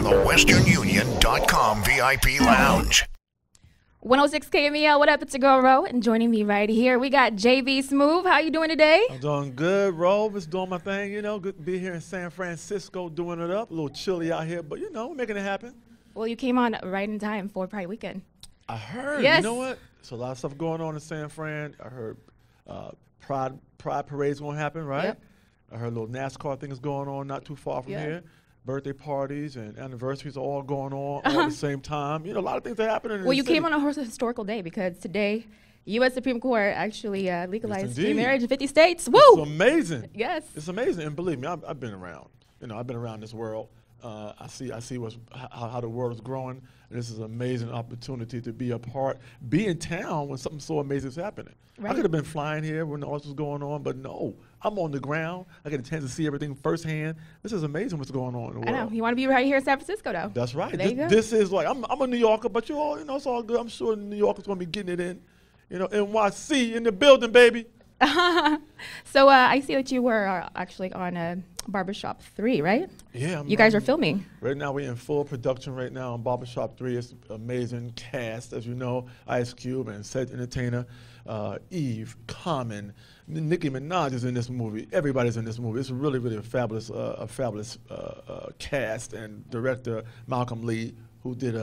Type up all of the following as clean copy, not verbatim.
from the westernunion.com VIP Lounge. 106 KMEL, what up? It's your girl, Ro, and joining me right here, we got JB Smoove. How you doing today? I'm doing good, Ro. Just doing my thing, you know. Good to be here in San Francisco doing it up. A little chilly out here, but, you know, we're making it happen. Well, you came on right in time for Pride Weekend. I heard. Yes. You know what? There's a lot of stuff going on in San Fran. I heard Pride Parade's going to happen, right? Yep. I heard a little NASCAR things going on not too far from here. Birthday parties and anniversaries are all going on all at the same time. You know, a lot of things are happening. Well, you came on a historical day because today, U.S. Supreme Court actually legalized gay marriage in 50 states. Woo! It's amazing. Yes. It's amazing. And believe me, I've been around. You know, I've been around this world. I see how the world is growing, and this is an amazing opportunity to be a part, be in town when something so amazing is happening. Right. I could have been flying here when all this was going on, but no, I'm on the ground. I get a chance to see everything firsthand. This is amazing what's going on in the world. I know. You want to be right here in San Francisco, though. That's right. This is like, I'm a New Yorker, but you all, you know, it's all good. I'm sure New Yorkers going to be getting it in. You know, NYC in the building, baby. So I see that you were actually on Barbershop 3, right? Yeah. You guys are filming. Right now we're in full production right now on Barbershop 3. It's an amazing cast, as you know. Ice Cube and Set Entertainer, Eve, Common, Nicki Minaj is in this movie. Everybody's in this movie. It's really, really a fabulous cast, and director Malcolm Lee, who did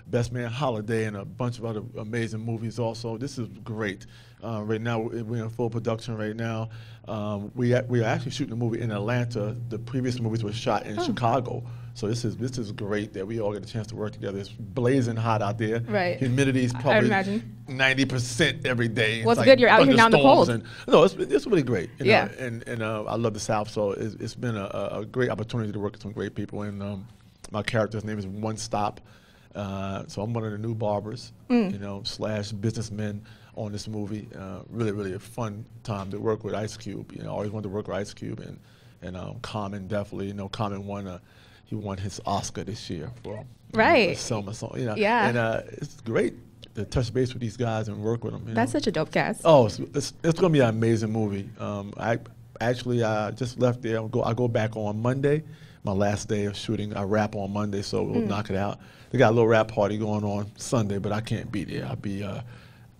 Best Man Holiday and a bunch of other amazing movies also. This is great. Right now, we're in full production right now. We are actually shooting a movie in Atlanta. The previous movies were shot in Chicago. So this is great that we all get a chance to work together. It's blazing hot out there. Right. Humidity is probably 90% every day. Well, it's good you're out here now in the cold. No, it's really great. You know, and I love the South, so it's been a great opportunity to work with some great people. And my character's name is One Stop. So I'm one of the new barbers, you know, / businessmen on this movie. Really, really a fun time to work with Ice Cube. You know, I always wanted to work with Ice Cube, and Common definitely. You know, Common won his Oscar this year for Selma song. You know, and it's great to touch base with these guys and work with them. That's such a dope cast. Oh, it's going to be an amazing movie. I just left there. I go back on Monday. My last day of shooting. I wrap on Monday, so we'll knock it out. They got a little rap party going on Sunday, but I can't be there. I'll be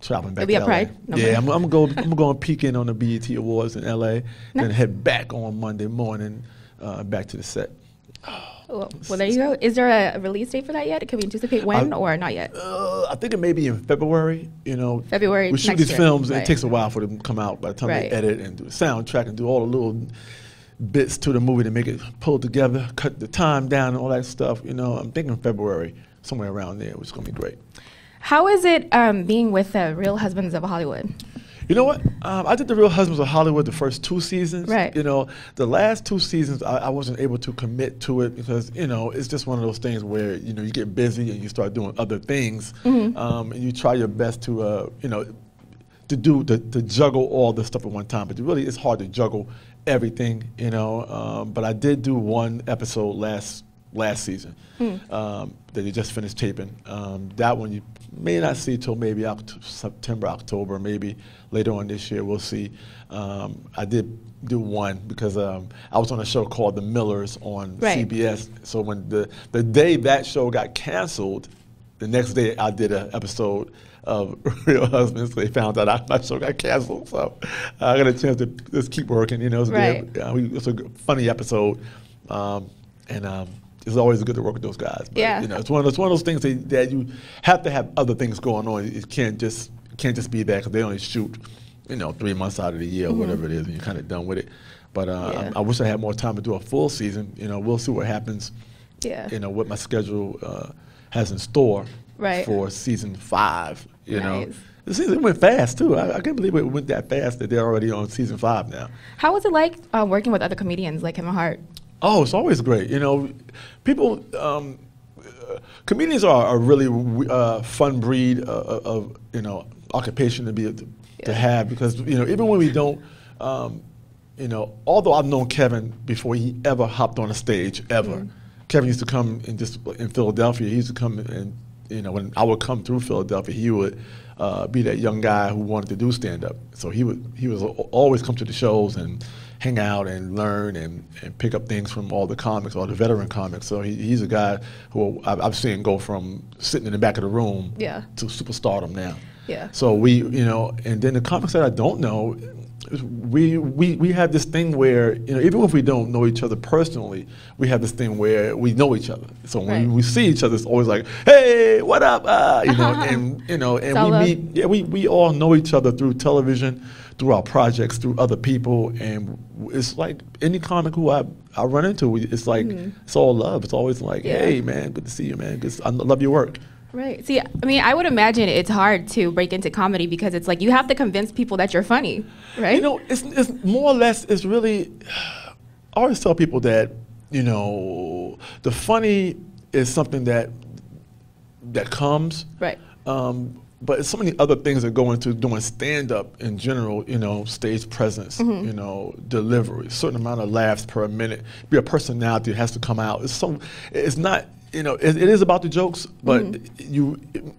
traveling back to LA. Pride? I'm gonna go peek in on the BET Awards in LA, then head back on Monday morning back to the set. Well, there you go. Is there a release date for that yet? Can we anticipate when or not yet? I think it may be in February. You know, February. We shoot these films, and it takes a while for them to come out. By the time they edit and do the soundtrack and do all the little bits to the movie to make it pull together, cut the time down, and all that stuff. You know, I'm thinking February, somewhere around there, which is gonna be great. How is it being with Real Husbands of Hollywood? You know what? I did the Real Husbands of Hollywood the first 2 seasons. Right. You know, the last 2 seasons I wasn't able to commit to it because, you know, it's just one of those things where, you know, you get busy and you start doing other things, and you try your best to, you know, to juggle all this stuff at one time. But really, it's hard to juggle everything, you know. But I did do 1 episode last season that you just finished taping. That one you may not see till maybe September, October, maybe later on this year. We'll see. I did do 1 because I was on a show called The Millers on CBS. So when the day that show got canceled, the next day I did an episode of Real Husbands. They found out my show got canceled, so I got a chance to just keep working. You know, it was a funny episode, and it's always good to work with those guys. But, you know, it's one of those things that you have to have other things going on. It can't just be that because they only shoot, you know, 3 months out of the year or whatever it is, and you're kind of done with it. But I wish I had more time to do a full season. You know, we'll see what happens. Yeah. You know, what my schedule has in store for season 5. You know, the season went fast too. I can't believe it went that fast that they're already on season 5 now. How was it like working with other comedians like Kevin Hart? Oh, it's always great. You know, people, comedians are a really fun breed of you know, occupation to have because, you know, even when we don't, you know, although I've known Kevin before he ever hopped on a stage ever. Kevin used to come in Philadelphia. He used to come and, you know, when I would come through Philadelphia, he would be that young guy who wanted to do stand-up. So he was always come to the shows and hang out and learn and pick up things from all the comics, all the veteran comics. So he's a guy who I've seen go from sitting in the back of the room to superstardom now. Yeah. So we, you know, and then the comics that I don't know, we have this thing where, you know, even if we don't know each other personally, we have this thing where we know each other. So when we see each other, it's always like, hey, what up? You know, and you know, and we meet. Yeah, we all know each other through television, through our projects, through other people, and it's like any comic who I run into, it's like it's all love. It's always like, hey, man, good to see you, man. I love your work. Right. See, I mean, I would imagine it's hard to break into comedy because it's like you have to convince people that you're funny, right? You know, it's more or less, it's really, I always tell people that, you know, the funny is something that comes. Right. But it's so many other things that go into doing stand-up in general, you know, stage presence, you know, delivery, certain amount of laughs per minute, be a personality that has to come out. It's not, you know, it is about the jokes, but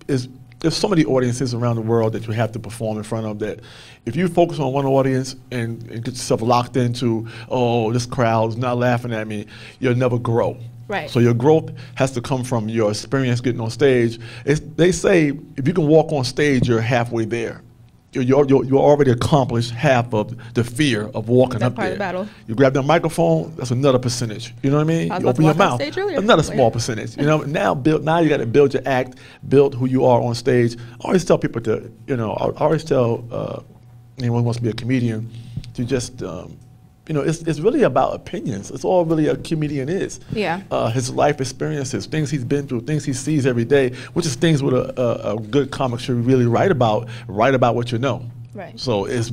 there's so many audiences around the world that you have to perform in front of that if you focus on one audience and get yourself locked into, oh, this crowd's not laughing at me, you'll never grow. Right. So your growth has to come from your experience getting on stage. They say if you can walk on stage, you're halfway there. You already accomplished half of the fear of walking up there. Part of the battle. You grab that microphone, that's another percentage. You know what I mean? You open your mouth, another small percentage. You know, now you got to build your act, build who you are on stage. I always tell people to, you know, I always tell anyone who wants to be a comedian to just, you know, it's really about opinions. It's all really a comedian is. Yeah. His life experiences, things he's been through, things he sees every day, which is things with a good comic should really write about what you know. Right. So it's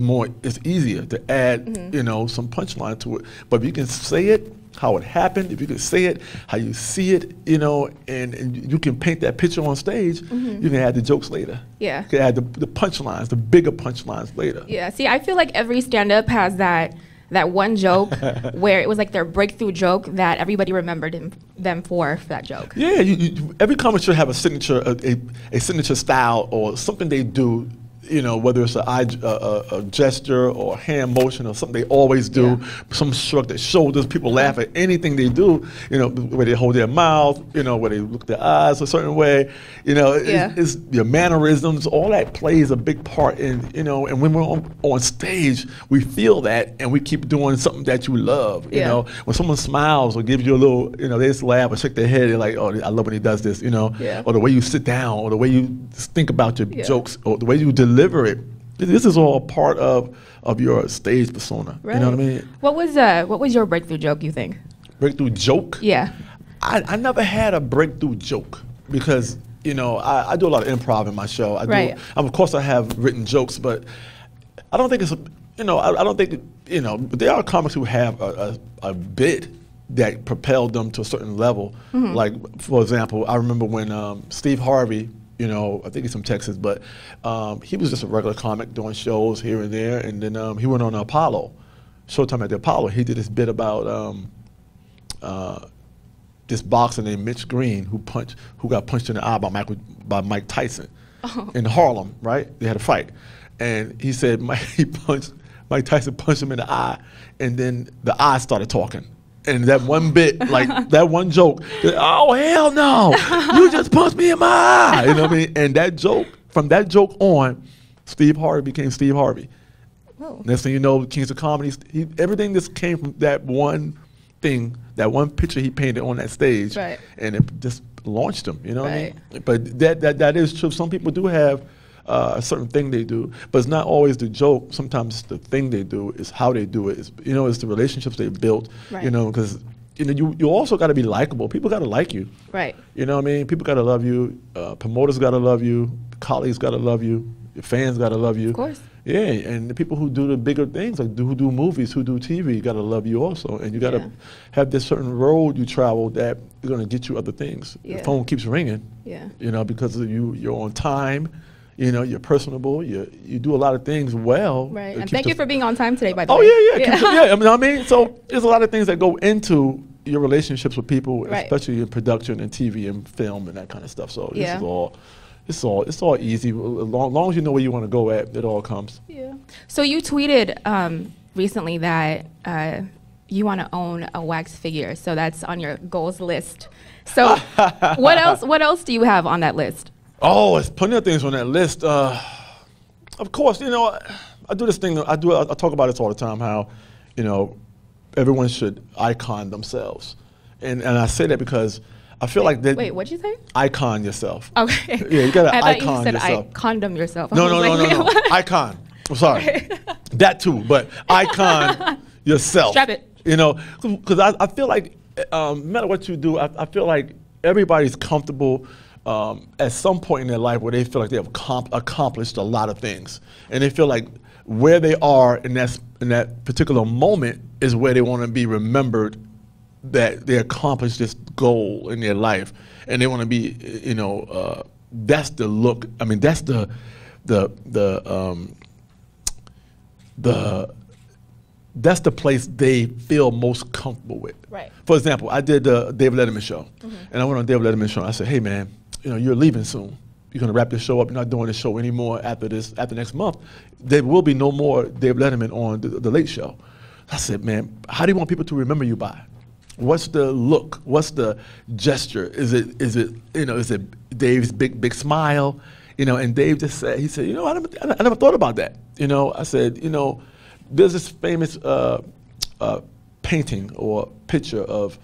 easier to add, you know, some punchline to it. But if you can say it how it happened, if you can say it how you see it, you know, and you can paint that picture on stage, you can add the jokes later. Yeah. You can add the punchlines, the bigger punchlines later. Yeah. See, I feel like every stand-up has that one joke where it was like their breakthrough joke that everybody remembered them for that joke. Yeah, every comic should have a signature, a signature style or something they do. You know, whether it's a gesture or a hand motion or something they always do, some shrug their shoulders, people laugh at anything they do, you know, where they hold their mouth, you know, where they look their eyes a certain way, you know, it's your mannerisms, all that plays a big part in, you know, and when we're on stage, we feel that and we keep doing something that you love, you know. When someone smiles or gives you a little, you know, they just laugh or shake their head, they're like, oh, I love when he does this, you know, or the way you sit down or the way you think about your jokes or the way you deliver it. This is all part of your stage persona. Right. You know what I mean? What was your breakthrough joke, you think? Breakthrough joke? Yeah. I never had a breakthrough joke because, you know, I do a lot of improv in my show. Of course I have written jokes, but I don't think it's, you know, I don't think, you know, but there are comics who have a bit that propelled them to a certain level. Like, for example, I remember when Steve Harvey, you know, I think he's from Texas, but he was just a regular comic doing shows here and there, and then he went on Apollo, Showtime at the Apollo. He did this bit about this boxer named Mitch Green who got punched in the eye by Mike Tyson in Harlem, right? They had a fight, and he said Mike Tyson punched him in the eye, and then the eye started talking. And that one bit, like that one joke, oh hell no, you just punched me in my eye. You know what I mean? And that joke, from that joke on, Steve Harvey became Steve Harvey. Oh. Next thing you know, Kings of Comedy, everything just came from that one thing, that one picture he painted on that stage, and it just launched him. You know what I mean? But that is true. Some people do have a certain thing they do, but it's not always the joke. Sometimes the thing they do is how they do it. It's, you know, it's the relationships they built. You know, because you know you also got to be likable. People got to like you. Right. You know what I mean? People got to love you. Promoters got to love you. Colleagues got to love you. Your fans got to love you. Of course. Yeah, and the people who do the bigger things, like who do movies, who do TV, got to love you also. And you got to have this certain road you travel that is going to get you other things. The phone keeps ringing. You know, because you're on time. You know, you're personable. You do a lot of things well. Right. And thank you for being on time today, by the way. Oh yeah. I mean, so there's a lot of things that go into your relationships with people, especially in production and TV and film and that kind of stuff. So this is all. It's all easy. As long as you know where you want to go at, it all comes. Yeah. So you tweeted recently that you want to own a wax figure, so that's on your goals list. So what else? What else do you have on that list? Oh, there's plenty of things on that list. Of course, I do this thing. I talk about this all the time. How, everyone should icon themselves, and I say that because I feel like that. Wait, what'd you say? Icon yourself. Okay. Yeah, you gotta I icon thought you said yourself. condom yourself. No. Icon. I'm sorry. That too, but icon yourself. Strap it. Because I feel like no matter what you do, I feel like everybody's comfortable at some point in their life where they feel like they have accomplished a lot of things, and they feel like where they are in that particular moment is where they want to be remembered, that they accomplished this goal in their life, and they want to be, that's the look. I mean, that's that's the place they feel most comfortable with. Right. For example, I did the David Letterman show, and I went on David Letterman show. And I said, "Hey, man, you're leaving soon. You're gonna wrap this show up. You're not doing this show anymore after next month. There will be no more David Letterman on the Late Show." I said, "Man, how do you want people to remember you by? What's the look? What's the gesture? Is it Dave's big smile? And Dave just said, he said, I never thought about that. I said, there's this famous painting or picture of,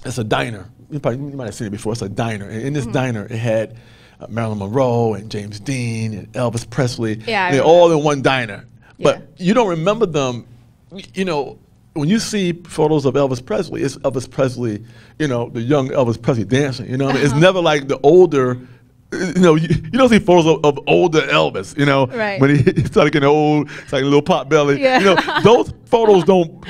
it's a diner. You might have seen it before. It's a diner. And in this diner, it had Marilyn Monroe and James Dean and Elvis Presley. Yeah, they're all in one diner. Yeah. But you don't remember them, when you see photos of Elvis Presley, it's Elvis Presley, the young Elvis Presley dancing. It's never like the older. You don't see photos of older Elvis. Right. When he started getting old, it's like a little pot belly. Yeah. Those photos don't.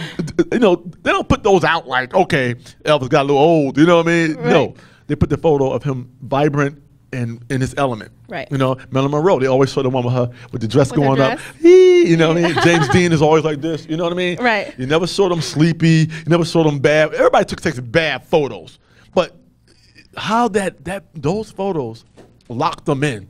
They don't put those out like, okay, Elvis got a little old. You know what I mean? Right. No, they put the photo of him vibrant and in his element. Right. Marilyn Monroe, they always show the one with her with the dress With her going up. dress. You know what I mean? James Dean is always like this. You know what I mean? Right. You never saw them sleepy. You never saw them bad. Everybody takes bad photos, but how those photos locked them in.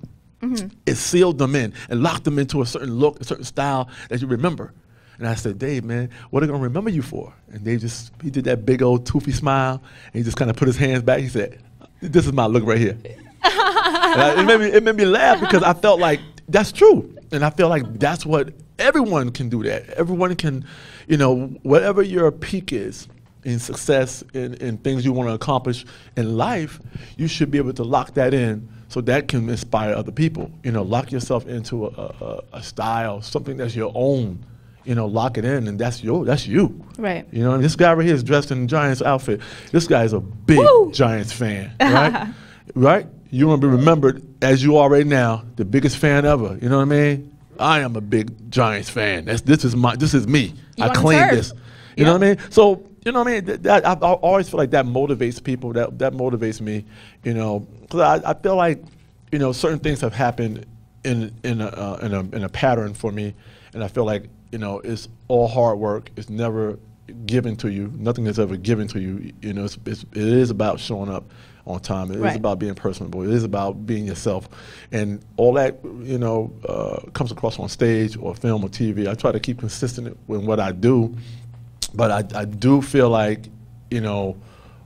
It sealed them in and locked them into a certain look, a certain style that you remember. And I said, Dave, man, what are they gonna remember you for? And Dave he did that big old toothy smile, and he just kind of put his hands back. He said, this is my look right here. It made me laugh because I felt like that's true. And I feel like that's what everyone can do that. Everyone can, whatever your peak is in success, in things you want to accomplish in life, you should be able to lock that in so that can inspire other people. Lock yourself into a style, something that's your own. Lock it in, and that's you. Right. And this guy right here is dressed in a Giants outfit. This guy is a big Giants fan, right? Right? You want to be remembered as you are right now, the biggest fan ever. You know what I mean? I am a big Giants fan. This is me. You I claim serve. this. You know what I mean? So I always feel like that motivates people. That motivates me. Because I feel like certain things have happened in a pattern for me, and I feel like it's all hard work. It's never given to you. Nothing is ever given to you. It is about showing up on time. It is about being personable. It is about being yourself, and all that comes across on stage or film or TV. I try to keep consistent with what I do, but I do feel like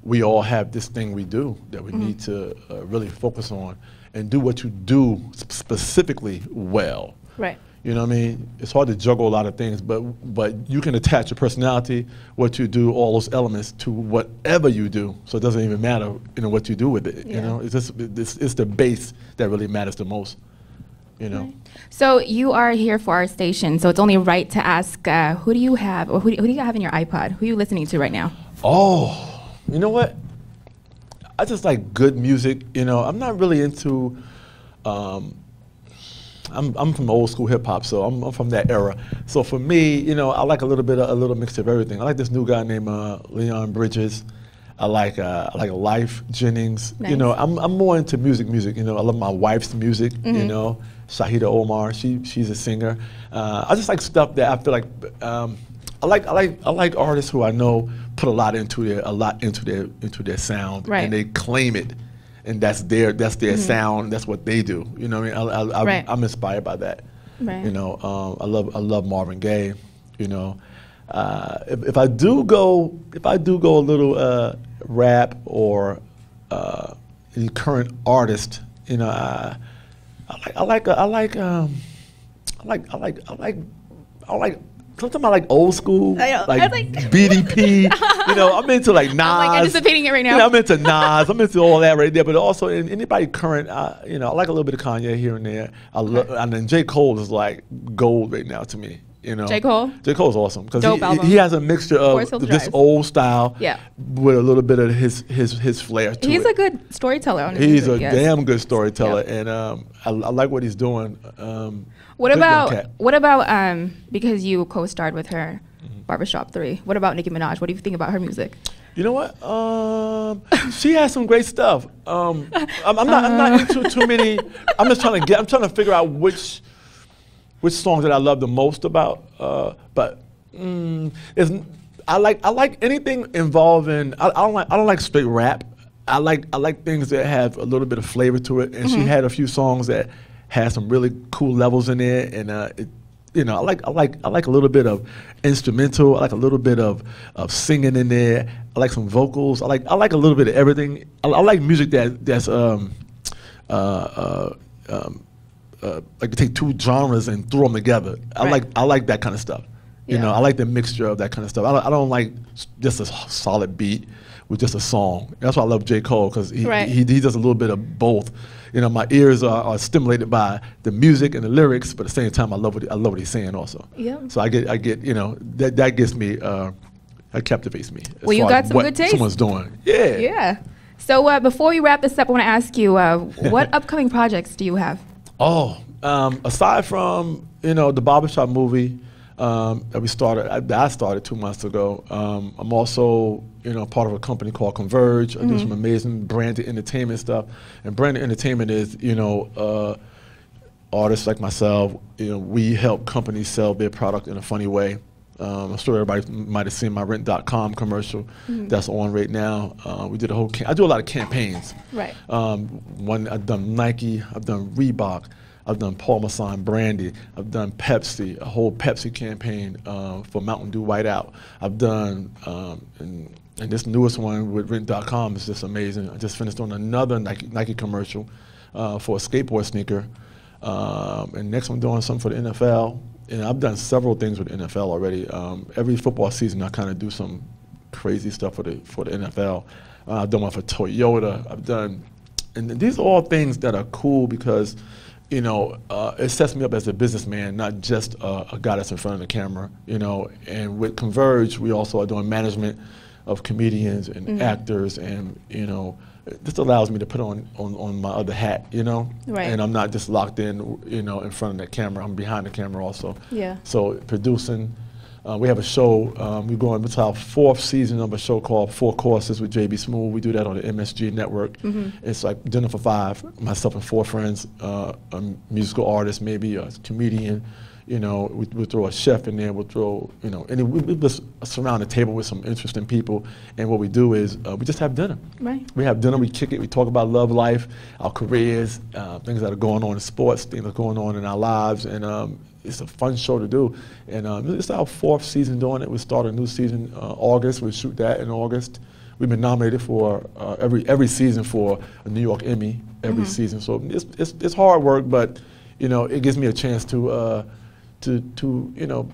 we all have this thing we do that we need to really focus on and do what you do specifically well. Right. You know what I mean? It's hard to juggle a lot of things, but you can attach your personality, what you do, all those elements to whatever you do. So it doesn't even matter, what you do with it. Yeah. It's the base that really matters the most. Right. So you are here for our station, so it's only right to ask, who do you have, or who do you have in your iPod? Who are you listening to right now? Oh, you know what? I just like good music. I'm not really into. I'm from old school hip hop, so I'm from that era. So for me, I like a little mix of everything. I like this new guy named Leon Bridges. I like Life Jennings. Nice. I'm more into music. I love my wife's music. Shahida Omar. She's a singer. I just like stuff that I feel like. I like artists who I know put a lot into their sound, right. and they claim it. And that's their sound. That's what they do. You know what I mean? Right. I'm inspired by that. Right. I love Marvin Gaye. You know, if I do go a little rap or any current artist, you know, I like sometimes I like old school, like BDP. You know, I'm into like Nas. I'm like anticipating it right now. Yeah, I'm into Nas. I'm into all that right there. But also anybody current, you know, I like a little bit of Kanye here and there. And then J. Cole is like gold right now to me. You know, J. Cole? J. Cole's awesome because Album. he has a mixture of this old style with a little bit of his flair to it. He's a good storyteller. He's a damn good storyteller, and I like what he's doing. What about because you co-starred with her, Barbershop 3? What about Nicki Minaj? What do you think about her music? You know what? She has some great stuff. I'm not into too many. I'm trying to figure out which songs that I love the most about. But I like anything involving. I don't like straight rap. I like things that have a little bit of flavor to it. And she had a few songs that had some really cool levels in there. And you know, I like a little bit of instrumental. I like a little bit of singing in there. I like some vocals. I like a little bit of everything. I like music that's like to take two genres and throw them together. I like that kind of stuff. You know, I like the mixture of that kind of stuff. I don't like just a solid beat with just a song. That's why I love J. Cole, because he does a little bit of both. You know, my ears are stimulated by the music and the lyrics, but at the same time, I love what he's saying also. Yeah. So I get you know, that gets me, that captivates me. Well, you got some good taste. Someone's doing. Yeah. Yeah. So before we wrap this up, I want to ask you, what upcoming projects do you have? Oh, aside from, you know, the Barbershop movie that we started, I started 2 months ago. I'm also, you know, part of a company called Converge. I do some amazing branded entertainment stuff. And branded entertainment is, you know, artists like myself, you know, we help companies sell their product in a funny way. I'm sure everybody might have seen my rent.com commercial that's on right now. We did a whole, I do a lot of campaigns. Right. I've done Nike, I've done Reebok, I've done Paul Masson Brandy, I've done Pepsi, a whole Pepsi campaign for Mountain Dew Whiteout. I've done, and this newest one with rent.com is just amazing. I just finished on another Nike commercial for a skateboard sneaker. And next I'm doing something for the NFL. And I've done several things with the NFL already. Every football season, I kind of do some crazy stuff for the NFL. I've done one for Toyota. I've done, and these are all things that are cool because, you know, it sets me up as a businessman, not just a guy that's in front of the camera. You know, and with Converge, we also are doing management of comedians and actors, and you know, this allows me to put on my other hat, you know? Right. And I'm not just locked in, you know, in front of that camera. I'm behind the camera also. Yeah. So producing, we have a show, we're going into our 4th season of a show called 4 Courses with JB Smoove. We do that on the MSG network. It's like dinner for 5, myself and 4 friends, a musical artist maybe, a comedian. You know, we'll throw a chef in there, we'll throw, you know, and we just surround the table with some interesting people. And what we do is we just have dinner. Right. We have dinner, we kick it, we talk about love life, our careers, things that are going on in sports, things that are going on in our lives. And it's a fun show to do. And it's our 4th season doing it. We start a new season August. We shoot that in August. We've been nominated for every season for a New York Emmy every season. So it's hard work, but, you know, it gives me a chance to you know,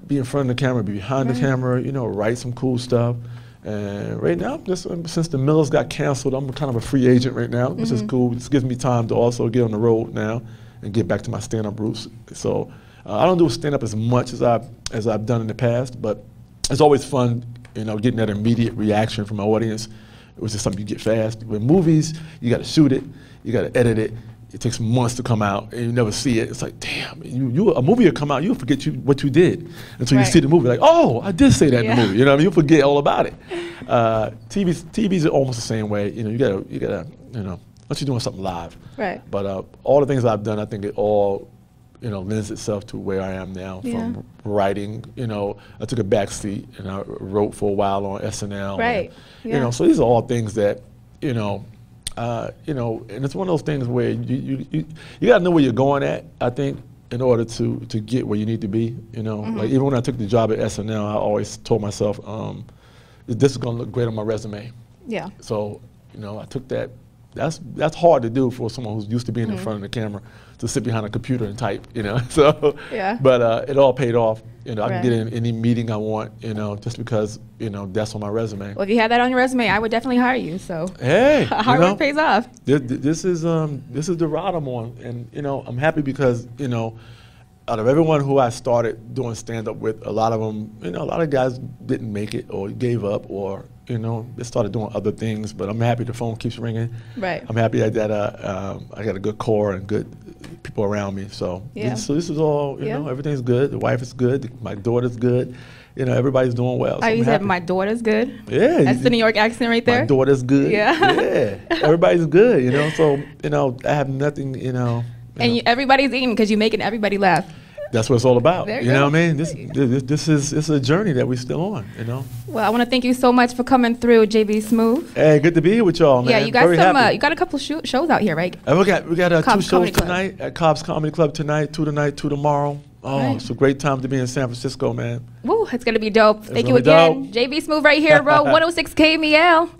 be in front of the camera, be behind the camera, you know, write some cool stuff. And right now, just since the Millers got canceled, I'm kind of a free agent right now, which is cool. This gives me time to also get on the road now and get back to my stand-up roots. So I don't do stand-up as much as I've done in the past, but it's always fun, you know, getting that immediate reaction from my audience, which is something you get fast. With movies, you got to shoot it, you got to edit it. It takes months to come out, and you never see it. It's like, damn, a movie will come out, you'll forget what you did until you see the movie. Like, oh, I did say that in the movie. You know what I mean? You'll forget all about it. TV's almost the same way. You know, you gotta, you know, unless you're doing something live. Right. But all the things I've done, I think it all, you know, lends itself to where I am now. From writing, you know, I took a back seat and I wrote for a while on SNL. Right. And, you know, so these are all things that, you know, and it's one of those things where you got to know where you're going at, I think, in order to get where you need to be. You know, like even when I took the job at SNL, I always told myself, this is going to look great on my resume. Yeah. So, you know, I took that. That's hard to do for someone who's used to being in front of the camera, to sit behind a computer and type, you know. So, yeah. But it all paid off. You know, I Right. can get in any meeting I want, you know, just because, you know, that's on my resume. Well, if you had that on your resume, I would definitely hire you. So Hey, hard work pays off. This is the route I'm on, and you know, I'm happy because, you know, out of everyone who I started doing stand up with, a lot of them, you know, a lot of guys didn't make it or gave up, or you know, they started doing other things. But I'm happy the phone keeps ringing. Right. I'm happy that I got a good core and good people around me. So Yeah. this is all, you know, everything's good. The wife is good. My daughter's good. You know, everybody's doing well. So Oh, you I'm said happy. my daughter's good? Yeah. That's the New York accent right there? My daughter's good. Yeah. Yeah. Everybody's good, you know. So, you know, I have nothing, you know. And everybody's eating because you're making everybody laugh. That's what it's all about. There You you know go. what I mean? This is a journey that we're still on, you know. Well, I want to thank you so much for coming through, JB Smoove. Hey, good to be here with y'all, man. Yeah, you got Very some. happy. You got a couple shows out here, right? And we got 2 Cobb's shows Comedy Club. tonight at Cobb's Comedy Club tonight, 2 tonight, 2 tomorrow. Oh, Right. it's a great time to be in San Francisco, man. Woo, it's gonna be dope. Thank you gonna be again, JB Smoove right here, bro. 106 KMEL.